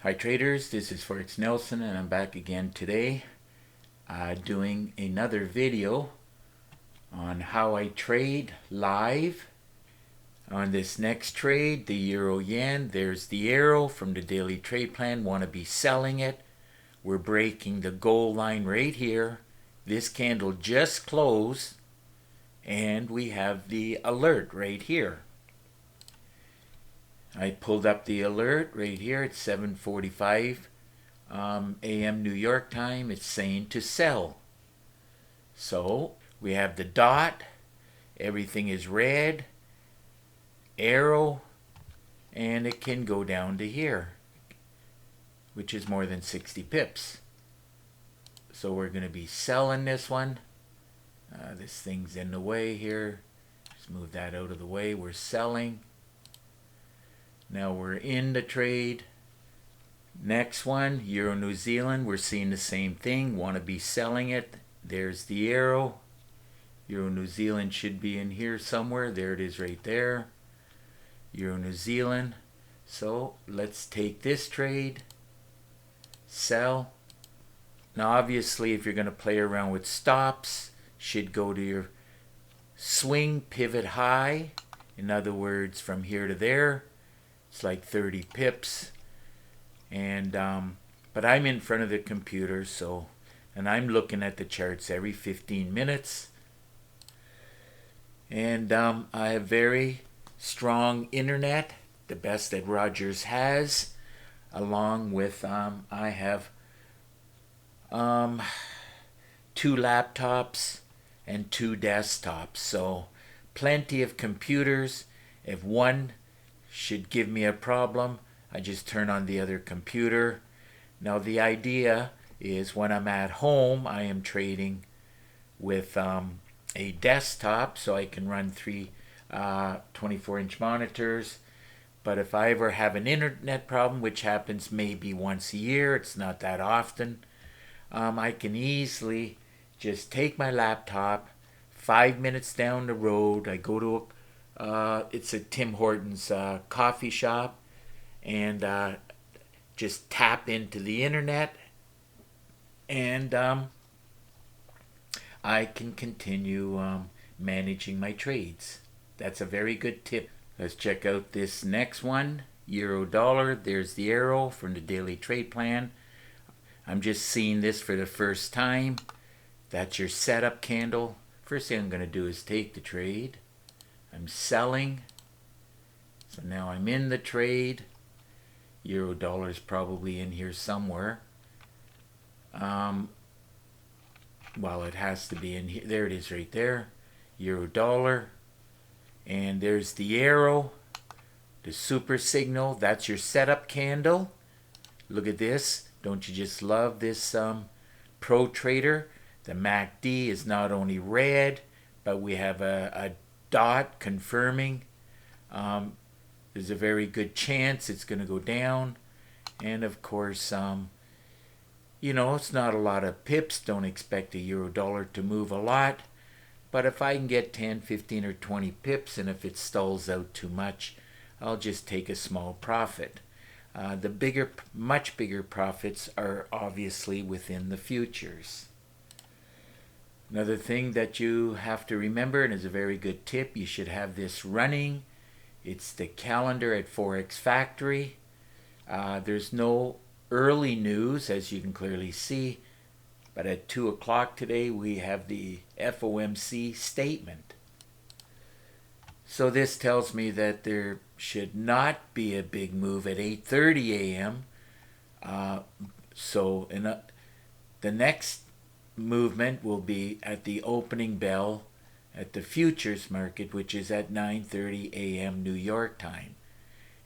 Hi traders, this is Forex Nelson and I'm back again today doing another video on how I trade live. On this next trade, the Euro Yen, there's the arrow from the daily trade plan, want to be selling it. We're breaking the goal line right here. This candle just closed and we have the alert right here. I pulled up the alert right here at 7:45 a.m. New York time. It's saying to sell. So we have the dot. Everything is red. Arrow. And it can go down to here, which is more than 60 pips. So we're going to be selling this one. This thing's in the way here. Just move that out of the way. We're selling. Now we're in the trade. Next one, Euro New Zealand. We're seeing the same thing. Want to be selling it. There's the arrow. Euro New Zealand should be in here somewhere. There it is right there. Euro New Zealand. So let's take this trade. Sell. Now obviously if you're going to play around with stops, should go to your swing pivot high. In other words, from here to there. It's like 30 pips. And but I'm in front of the computer, and I'm looking at the charts every 15 minutes. And I have very strong internet, the best that Rogers has, along with I have 2 laptops and 2 desktops, so plenty of computers. If one should give me a problem, I just turn on the other computer. Now the idea is when I'm at home, I am trading with a desktop, so I can run 3 24-inch monitors. But if I ever have an internet problem, which happens maybe once a year, it's not that often, I can easily just take my laptop, 5 minutes down the road, I go to it's a Tim Hortons coffee shop, and just tap into the internet, and I can continue managing my trades. That's a very good tip. Let's check out this next one, Euro Dollar. There's the arrow from the daily trade plan. I'm just seeing this for the first time. That's your setup candle. First thing I'm going to do is take the trade. I'm selling. So now I'm in the trade. Euro dollar is probably in here somewhere. Well, it has to be in here. There it is right there. Euro dollar. And there's the arrow. The super signal. That's your setup candle. Look at this. Don't you just love this Pro Trader? The MACD is not only red, but we have a dot confirming. There's a very good chance it's going to go down. And of course, it's not a lot of pips. Don't expect a euro dollar to move a lot. But if I can get 10, 15, or 20 pips, and if it stalls out too much, I'll just take a small profit. The much bigger profits are obviously within the futures. Another thing that you have to remember, and is a very good tip, you should have this running. It's the calendar at Forex Factory. There's no early news, as you can clearly see, but at 2 o'clock today we have the FOMC statement. So this tells me that there should not be a big move at 8:30 a.m. The next movement will be at the opening bell at the futures market, which is at 9:30 a.m. New York time.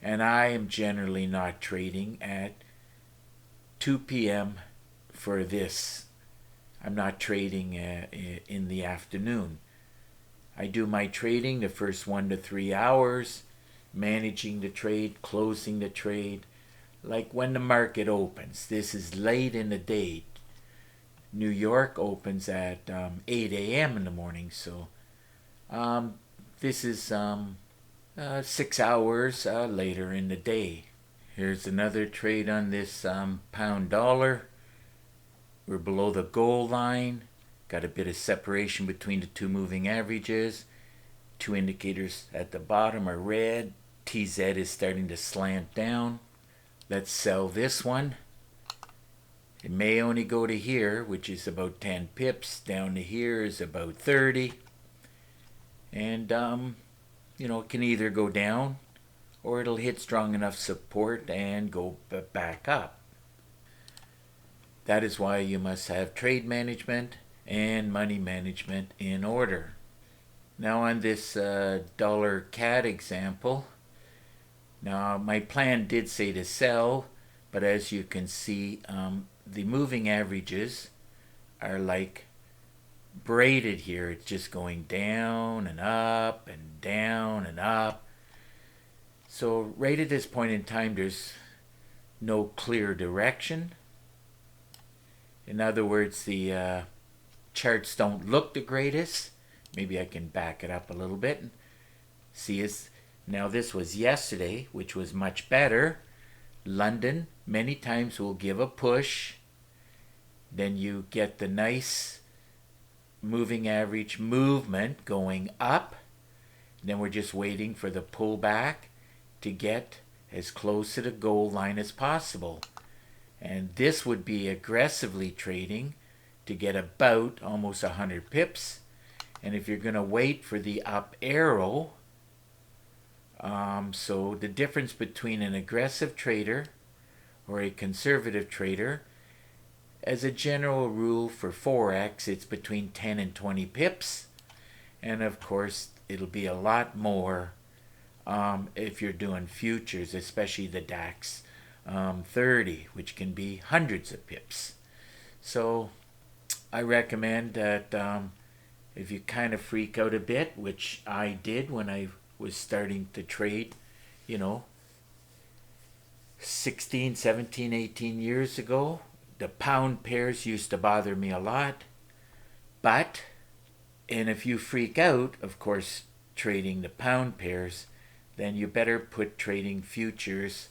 And I am generally not trading at 2 p.m. for this. I'm not trading in the afternoon. I do my trading the first 1 to 3 hours, managing the trade, closing the trade, like when the market opens. This is late in the day. New York opens at 8 a.m. in the morning, so this is 6 hours later in the day. Here's another trade on this pound dollar. We're below the goal line. Got a bit of separation between the two moving averages. Two indicators at the bottom are red. TZ is starting to slant down. Let's sell this one. It may only go to here, which is about 10 pips. Down to here is about 30. And, it can either go down or it'll hit strong enough support and go back up. That is why you must have trade management and money management in order. Now on this dollar CAD example, now my plan did say to sell, but as you can see, the moving averages are like braided here. It's just going down and up and down and up. So right at this point in time, there's no clear direction. In other words, the charts don't look the greatest. Maybe I can back it up a little bit. See, now this was yesterday, which was much better. London many times will give a push. Then you get the nice moving average movement going up. Then we're just waiting for the pullback to get as close to the goal line as possible. And this would be aggressively trading to get about almost 100 pips. And if you're going to wait for the up arrow, so the difference between an aggressive trader or a conservative trader, as a general rule for Forex, it's between 10 and 20 pips. And of course, it'll be a lot more if you're doing futures, especially the DAX 30, which can be hundreds of pips. So I recommend that if you kind of freak out a bit, which I did when I was starting to trade, 16, 17, 18 years ago, the pound pairs used to bother me a lot. And if you freak out, of course, trading the pound pairs, then you better put trading futures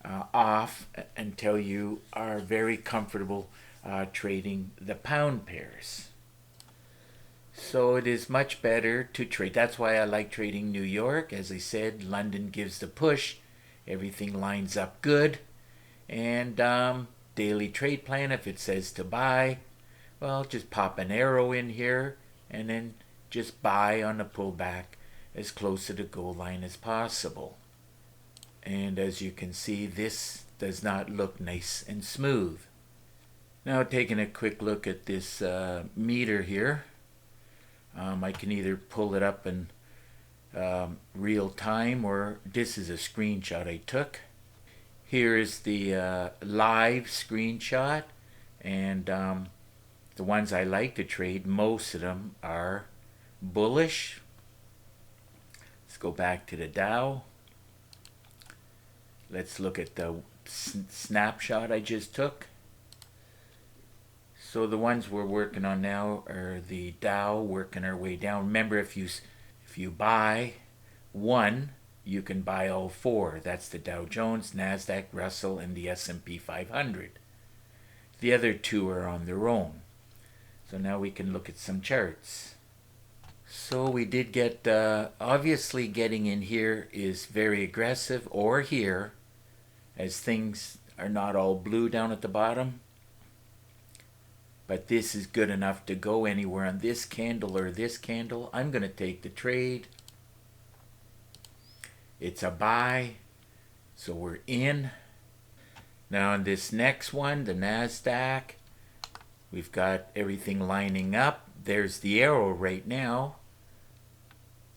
off until you are very comfortable trading the pound pairs. So it is much better to trade. That's why I like trading New York. As I said, London gives the push. Everything lines up good. And daily trade plan, if it says to buy, well, just pop an arrow in here and then just buy on the pullback as close to the goal line as possible. And as you can see, this does not look nice and smooth. Now taking a quick look at this meter here. I can either pull it up in real time, or this is a screenshot I took. Here is the live screenshot, and the ones I like to trade, most of them are bullish. Let's go back to the Dow. Let's look at the snapshot I just took. So the ones we're working on now are the Dow, working our way down. Remember, if you buy one, you can buy all four. That's the Dow Jones, Nasdaq, Russell, and the S&P 500. The other two are on their own. So now we can look at some charts. So we did get, obviously getting in here is very aggressive, or here, as things are not all blue down at the bottom. But this is good enough to go anywhere on this candle or this candle. I'm going to take the trade. It's a buy, so we're in. Now on this next one, the Nasdaq, we've got everything lining up. There's the arrow right now.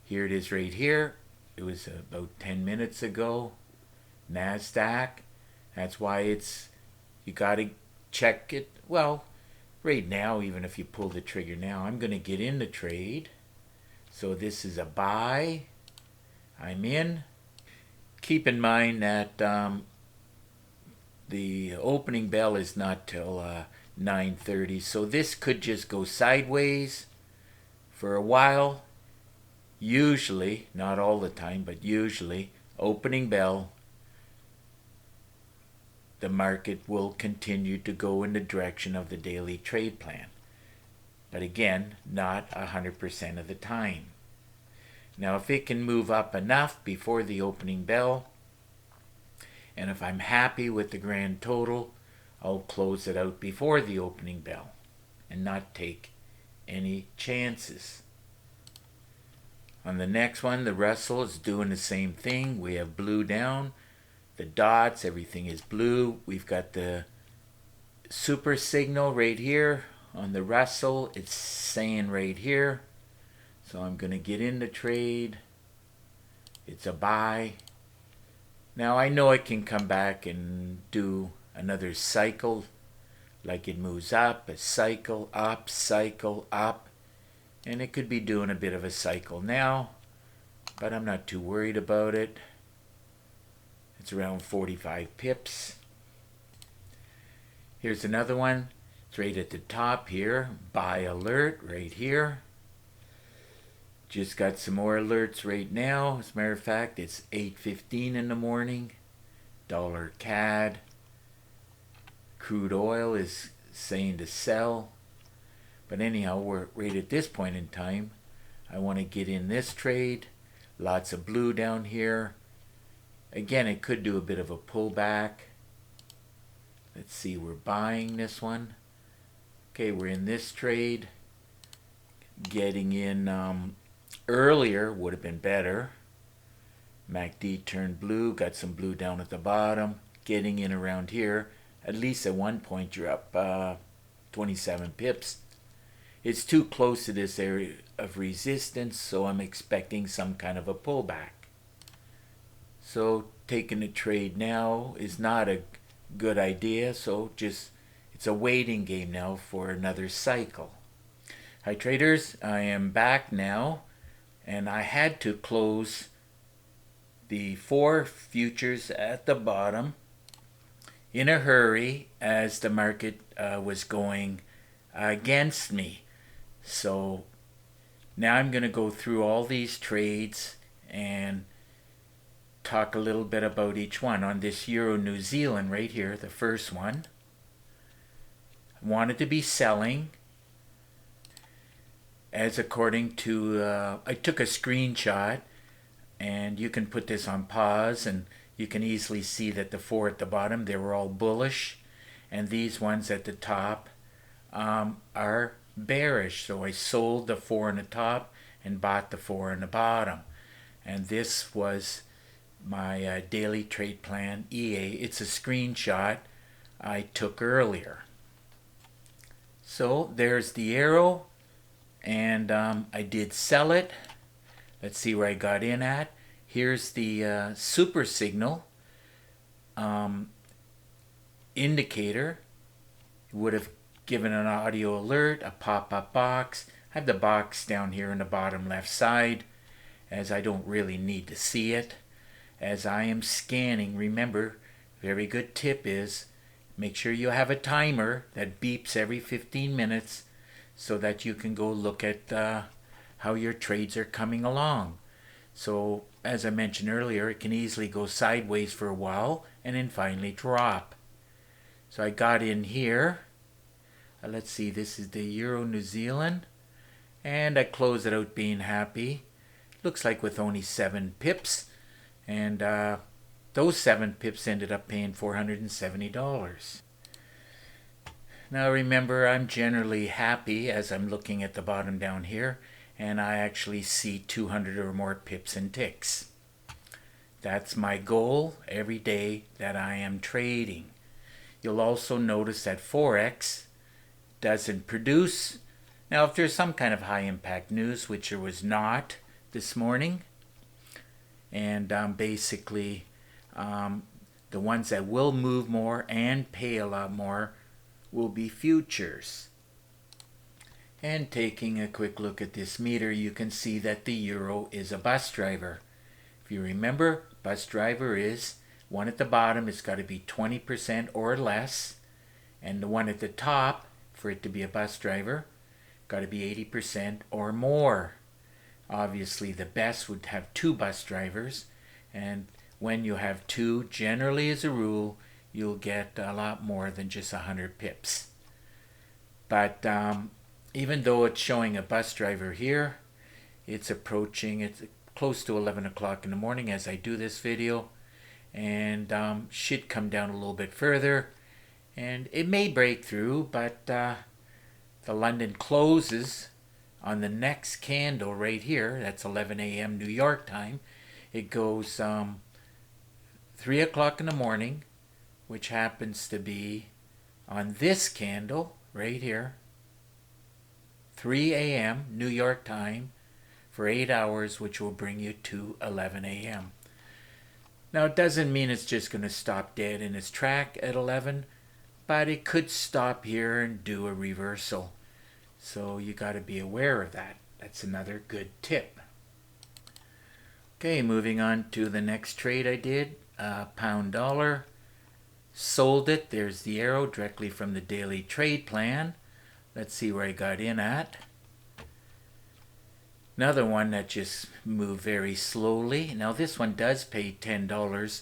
Here it is right here. It was about 10 minutes ago. Nasdaq. That's why you got to check it. Well, right now, even if you pull the trigger now, I'm going to get in the trade. So this is a buy. I'm in. Keep in mind that the opening bell is not till 9:30, so this could just go sideways for a while. Usually, not all the time, but usually, opening bell, the market will continue to go in the direction of the daily trade plan. But again, not 100% of the time. Now, if it can move up enough before the opening bell, and if I'm happy with the grand total, I'll close it out before the opening bell and not take any chances. On the next one, the Russell is doing the same thing. We have blue down, the dots, everything is blue. We've got the super signal right here on the Russell. It's saying right here. So I'm going to get in the trade. It's a buy. Now I know it can come back and do another cycle, like it moves up, a cycle, up, and it could be doing a bit of a cycle now, but I'm not too worried about it. It's around 45 pips. Here's another one. It's right at the top here. Buy alert right here. Just got some more alerts right now. As a matter of fact, it's 8:15 in the morning. Dollar CAD. Crude oil is saying to sell. But anyhow, we're right at this point in time. I want to get in this trade. Lots of blue down here. Again, it could do a bit of a pullback. Let's see, we're buying this one. Okay, we're in this trade. Getting in earlier would have been better. MACD turned blue, got some blue down at the bottom. Getting in around here. At least at one point you're up 27 pips. It's too close to this area of resistance, so I'm expecting some kind of a pullback. So taking a trade now is not a good idea, so just it's a waiting game now for another cycle. Hi traders, I am back now, and I had to close the 4 futures at the bottom in a hurry as the market was going against me. So now I'm going to go through all these trades and talk a little bit about each one. On this Euro New Zealand right here, the first one, I wanted to be selling as according to, I took a screenshot, and you can put this on pause and you can easily see that the 4 at the bottom, they were all bullish, and these ones at the top are bearish. So I sold the 4 on the top and bought the 4 on the bottom. And this was my daily trade plan EA. It's a screenshot I took earlier. So there's the arrow, and I did sell it. Let's see where I got in at. Here's the super signal indicator. It would have given an audio alert, a pop-up box. I have the box down here in the bottom left side, as I don't really need to see it. As I am scanning, remember, very good tip is make sure you have a timer that beeps every 15 minutes so that you can go look at how your trades are coming along. So as I mentioned earlier, it can easily go sideways for a while and then finally drop. So I got in here. Let's see, this is the Euro New Zealand, and I closed it out being happy. Looks like with only 7 pips, and those 7 pips ended up paying $470. Now remember, I'm generally happy as I'm looking at the bottom down here, and I actually see 200 or more pips and ticks. That's my goal every day that I am trading. You'll also notice that Forex doesn't produce. Now, if there's some kind of high impact news, which there was not this morning, and basically the ones that will move more and pay a lot more will be futures. And taking a quick look at this meter, you can see that the euro is a bus driver. If you remember, bus driver is one at the bottom, it's got to be 20% or less, and the one at the top, for it to be a bus driver, got to be 80% or more. Obviously, the best would have 2 bus drivers, and when you have 2, generally as a rule, you'll get a lot more than just 100 pips. But even though it's showing a bus driver here, it's close to 11 o'clock in the morning as I do this video, and should come down a little bit further, and it may break through, but the London closes on the next candle right here. That's 11 a.m. New York time. It goes 3 o'clock in the morning, which happens to be on this candle right here, 3 a.m. New York time, for 8 hours, which will bring you to 11 a.m. Now, it doesn't mean it's just going to stop dead in its track at 11, but it could stop here and do a reversal. So you got to be aware of that. That's another good tip. Okay, moving on to the next trade I did, pound dollar. Sold it. There's the arrow directly from the daily trade plan. Let's see where I got in at. Another one that just moved very slowly. Now this one does pay $10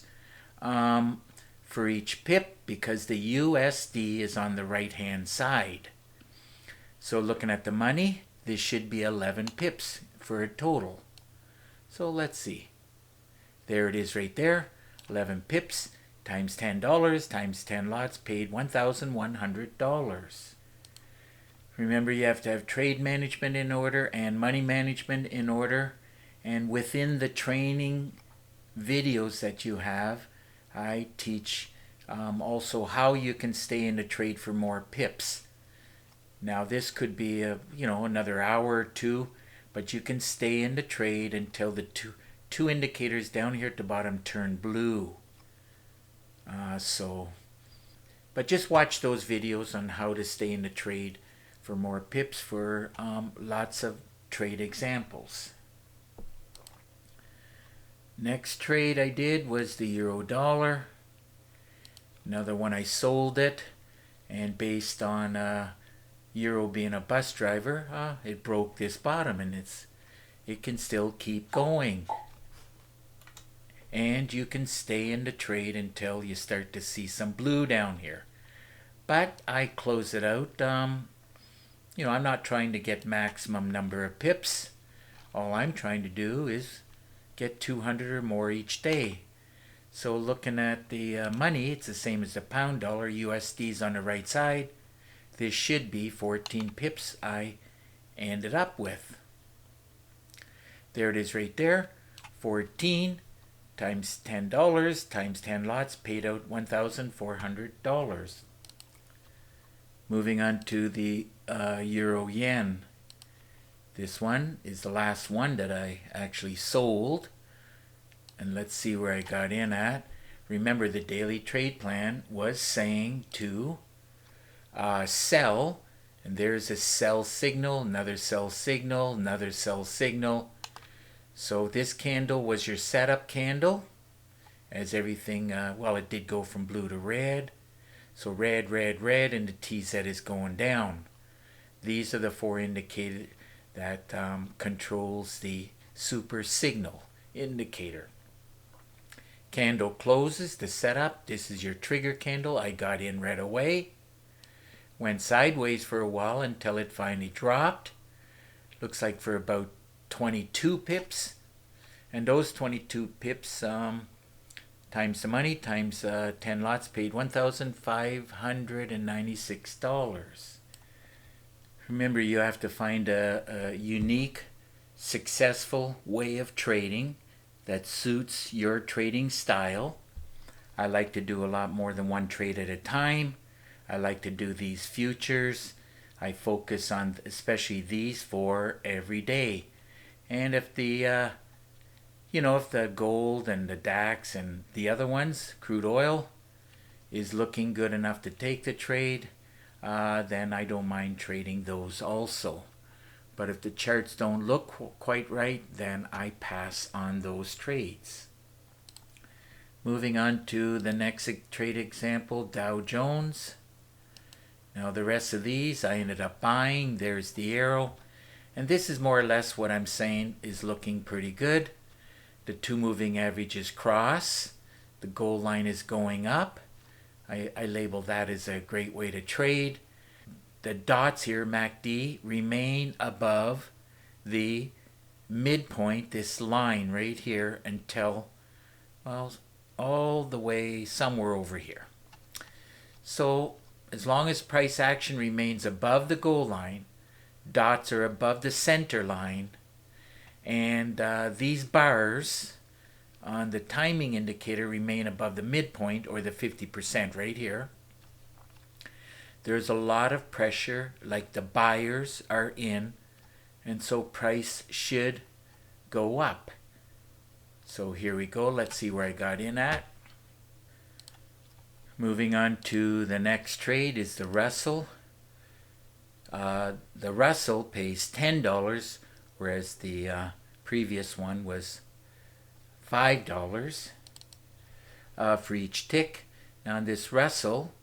for each pip because the USD is on the right hand side. So looking at the money, this should be 11 pips for a total. So let's see. There it is right there. 11 pips times $10 times 10 lots paid $1,100. Remember, you have to have trade management in order and money management in order. And within the training videos that you have, I teach also how you can stay in the trade for more pips. Now this could be another hour or two, but you can stay in the trade until the two indicators down here at the bottom turn blue. But just watch those videos on how to stay in the trade for more pips for lots of trade examples. Next trade I did was the euro dollar. Another one, I sold it, and based on euro being a bus driver, it broke this bottom, and it can still keep going. And you can stay in the trade until you start to see some blue down here. But I close it out. I'm not trying to get maximum number of pips. All I'm trying to do is get 200 or more each day. So looking at the money, it's the same as the pound dollar. USD's on the right side. This should be 14 pips I ended up with. There it is right there. 14 times $10 times 10 lots paid out $1,400. Moving on to the euro yen. This one is the last one that I actually sold. And let's see where I got in at. Remember, the daily trade plan was saying to sell. And there's a sell signal, another sell signal, another sell signal. So this candle was your setup candle. As everything, it did go from blue to red. So red, red, red, and the TZ is going down. These are the four indicators that controls the super signal indicator. Candle closes, the setup. This is your trigger candle. I got in right away. Went sideways for a while until it finally dropped. Looks like for about 22 pips. And those 22 pips times the money times 10 lots paid $1,596. Remember, you have to find a unique, successful way of trading that suits your trading style. I like to do a lot more than one trade at a time. I like to do these futures. I focus on especially these for every day. And if the if the gold and the DAX and the other ones, crude oil, is looking good enough to take the trade, then I don't mind trading those also. But if the charts don't look quite right, then I pass on those trades. Moving on to the next trade example, Dow Jones. Now the rest of these I ended up buying. There's the arrow. And this is more or less what I'm saying is looking pretty good. The two moving averages cross. The gold line is going up. I label that as a great way to trade. The dots here, MACD, remain above the midpoint, this line right here, until, well, all the way somewhere over here. So as long as price action remains above the goal line, dots are above the center line, and these bars on the timing indicator remain above the midpoint, or the 50% right here, there's a lot of pressure, like the buyers are in, and so price should go up. So here we go. Let's see where I got in at. Moving on to the next trade is the Russell. The Russell pays $10, whereas the previous one was $5 for each tick. Now on this Russell,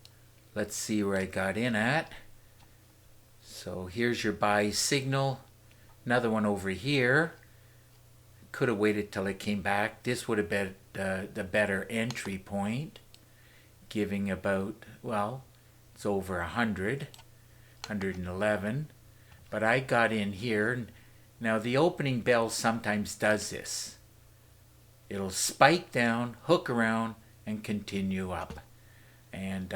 let's see where I got in at. So here's your buy signal. Another one over here. Could have waited till it came back. This would have been the better entry point, giving about, well, it's over 100, 111. But I got in here. Now the opening bell sometimes does this. It'll spike down, hook around, and continue up. And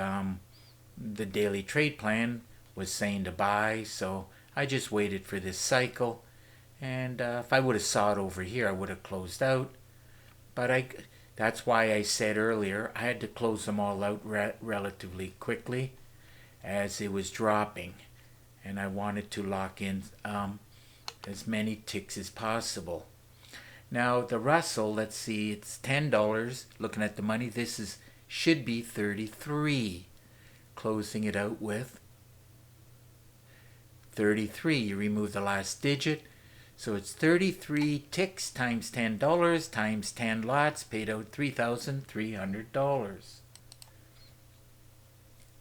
the daily trade plan was saying to buy, so I just waited for this cycle. And if I would have saw it over here, I would have closed out. But that's why I said earlier I had to close them all out relatively quickly as it was dropping. And I wanted to lock in as many ticks as possible. Now the Russell, let's see, it's $10. Looking at the money, this should be 33. Closing it out with 33. You remove the last digit. So it's 33 ticks times $10 times 10 lots, paid out $3,300.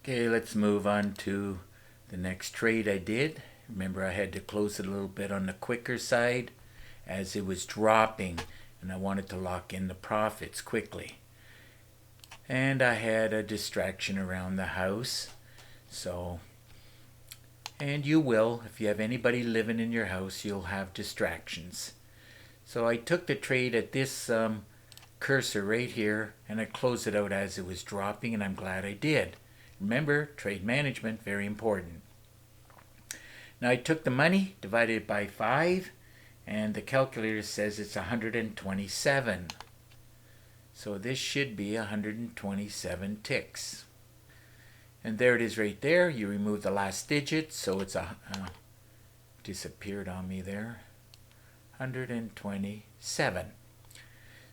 Okay, let's move on to the next trade I did. Remember, I had to close it a little bit on the quicker side as it was dropping, and I wanted to lock in the profits quickly. And I had a distraction around the house. So, and you will, if you have anybody living in your house, you'll have distractions. So I took the trade at this cursor right here, and I closed it out as it was dropping, and I'm glad I did. Remember, trade management, very important. Now I took the money, divided it by 5, and the calculator says it's 127. So this should be 127 ticks. And there it is right there. You remove the last digit, so it's disappeared on me there. 127.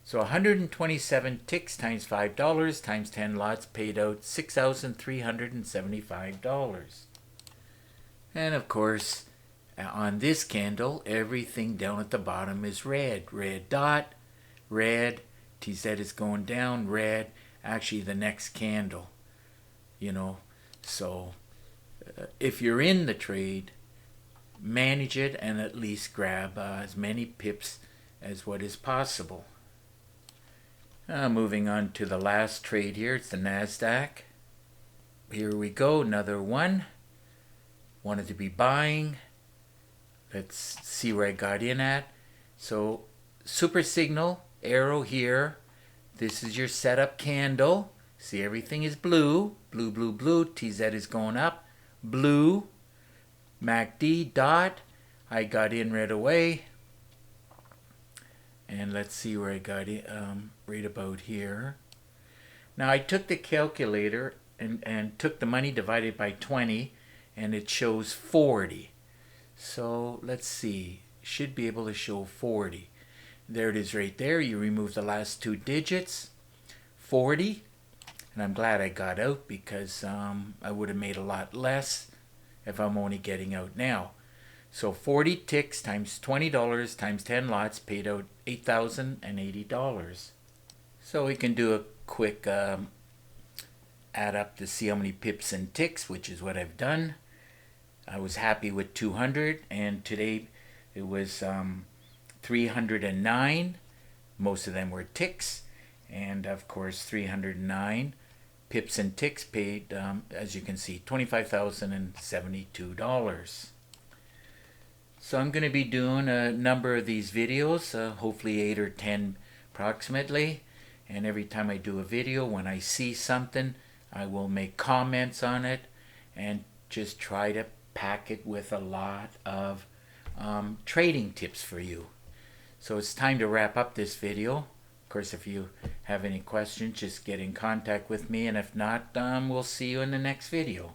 So 127 ticks times $5 times 10 lots paid out $6,375. And of course, on this candle, everything down at the bottom is red. Red dot, red. TZ is going down, red. Actually, the next candle. You know, so if you're in the trade, manage it and at least grab as many pips as what is possible. Moving on to the last trade here, it's the NASDAQ. Here we go, another one. Wanted to be buying. Let's see where I got in at. So super signal, arrow here. This is your setup candle. See, everything is blue. Blue, blue, blue. TZ is going up. Blue. MACD dot. I got in right away. And let's see where I got in, right about here. Now I took the calculator and took the money divided by 20, and it shows 40. So let's see. Should be able to show 40. There it is right there. You remove the last 2 digits. 40. And I'm glad I got out, because I would have made a lot less if I'm only getting out now. So 40 ticks times $20 times 10 lots paid out $8,080. So we can do a quick add up to see how many pips and ticks, which is what I've done. I was happy with 200, and today it was 309. Most of them were ticks, and of course 309 Pips and ticks paid, as you can see, $25,072. So I'm going to be doing a number of these videos, hopefully 8 or 10 approximately. And every time I do a video, when I see something, I will make comments on it and just try to pack it with a lot of trading tips for you. So it's time to wrap up this video. Of course, if you have any questions, just get in contact with me, and if not, we'll see you in the next video.